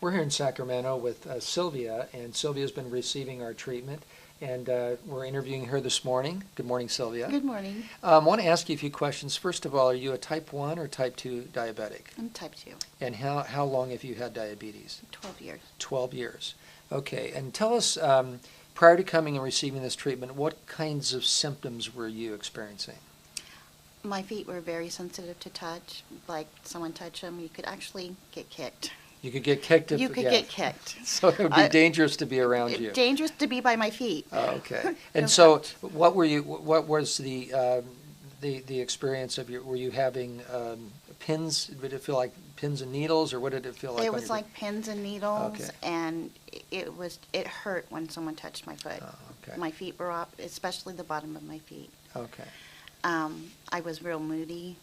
we're here in Sacramento with Sylvia, and Sylvia's been receiving our treatment, and we're interviewing her this morning. Good morning, Sylvia. Good morning. I want to ask you a few questions. First of all, are you a type 1 or type 2 diabetic? I'm type 2. And how long have you had diabetes? 12 years. 12 years. Okay, and tell us, prior to coming and receiving this treatment, what kinds of symptoms were you experiencing? My feet were very sensitive to touch. Like someone touched them, you could actually get kicked. You could get kicked if You could get kicked. So it would be dangerous to be around you. Dangerous to be by my feet. Oh, okay. And so, what was the experience of were you having pins? Did it feel like pins and needles, or what did it feel like? It was like pins and needles, okay. and it hurt when someone touched my foot. Oh, okay. My feet were up, especially the bottom of my feet. Okay. I was real moody.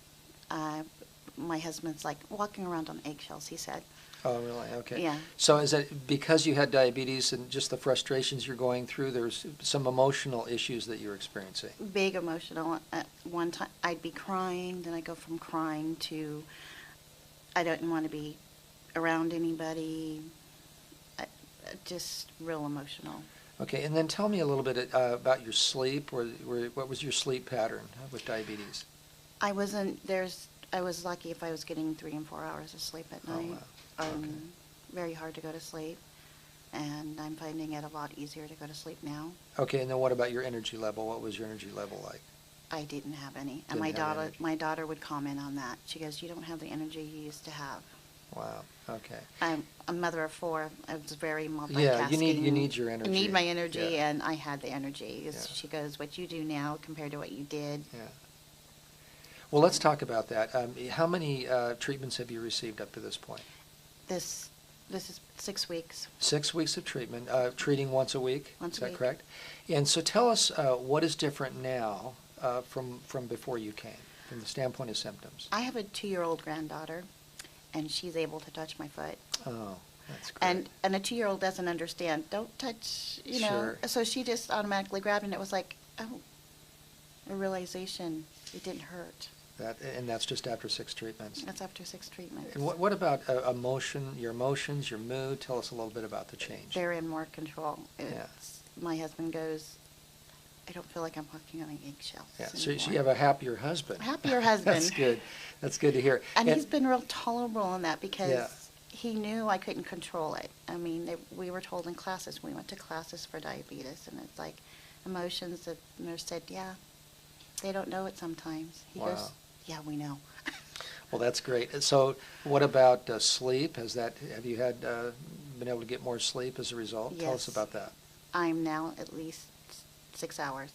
My husband's like walking around on eggshells, he said. Oh, really? Okay. Yeah. So is it because you had diabetes and just the frustrations you're going through, there's some emotional issues that you're experiencing? Big emotional. At one time, I'd be crying, then I'd go from crying to I don't want to be around anybody. Just real emotional. Okay, and then tell me a little bit about your sleep, or what was your sleep pattern with diabetes? I was lucky if I was getting 3 and 4 hours of sleep at night. Oh, wow. Okay. Very hard to go to sleep, and I'm finding it a lot easier to go to sleep now. Okay, and then what about your energy level? What was your energy level like? I didn't have any, and Didn't have energy. my daughter would comment on that. She goes, "You don't have the energy you used to have." Wow. Okay. I'm a mother of 4. I was very multitasking. Yeah, you need your energy. I need my energy, yeah. and I had the energy. Yeah. She goes, "What you do now compared to what you did." Yeah. Well, let's talk about that. How many treatments have you received up to this point? This is 6 weeks. 6 weeks of treatment, treating once a week. Once is a that week. correct? And so tell us what is different now from before you came, from the standpoint of symptoms. I have a 2-year-old granddaughter, and she's able to touch my foot. Oh, that's great. And a 2-year-old doesn't understand. Don't touch, you know. Sure. So she just automatically grabbed, and it was like, oh, a realization. It didn't hurt. And that's just after 6 treatments. That's after 6 treatments. And what about your emotions, your mood? Tell us a little bit about the change. They're in more control. Yeah. My husband goes, I don't feel like I'm walking on eggshells. Yeah. So anymore. you have a happier husband. Happier husband. That's good. That's good to hear. And he's been real tolerable in that because Yeah. he knew I couldn't control it. I mean, we were told in classes, we went to classes for diabetes, and it's like emotions. The nurse said, yeah, they don't know it sometimes. He Wow. goes, yeah, we know. Well, that's great. So what about sleep? Have you been able to get more sleep as a result? Tell us Yes. about that. I'm now at least 6 hours,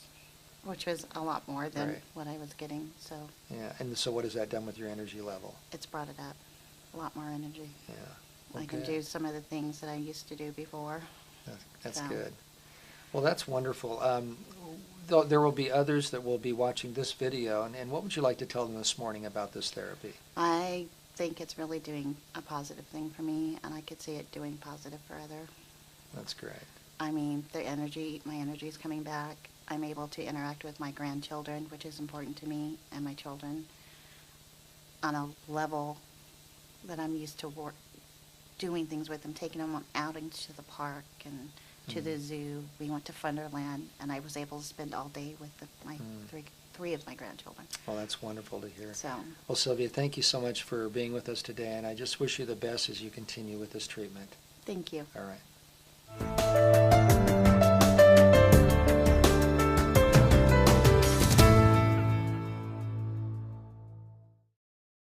which was a lot more than Right. what I was getting. So Yeah. And so what has that done with your energy level? it's brought it up. A lot more energy. Yeah. I can do some of the things that I used to do before. That's So. good. Well, that's wonderful. There will be others that will be watching this video, and what would you like to tell them this morning about this therapy? I think it's really doing a positive thing for me, and I could see it doing positive for others. That's great. I mean, my energy is coming back. I'm able to interact with my grandchildren, which is important to me, and my children on a level that I'm used to doing things with them, taking them on outings to the park and to the zoo. We went to Funderland, and I was able to spend all day with my three of my grandchildren. Well, that's wonderful to hear. So, Well, Sylvia, thank you so much for being with us today, and I just wish you the best as you continue with this treatment. thank you. All right.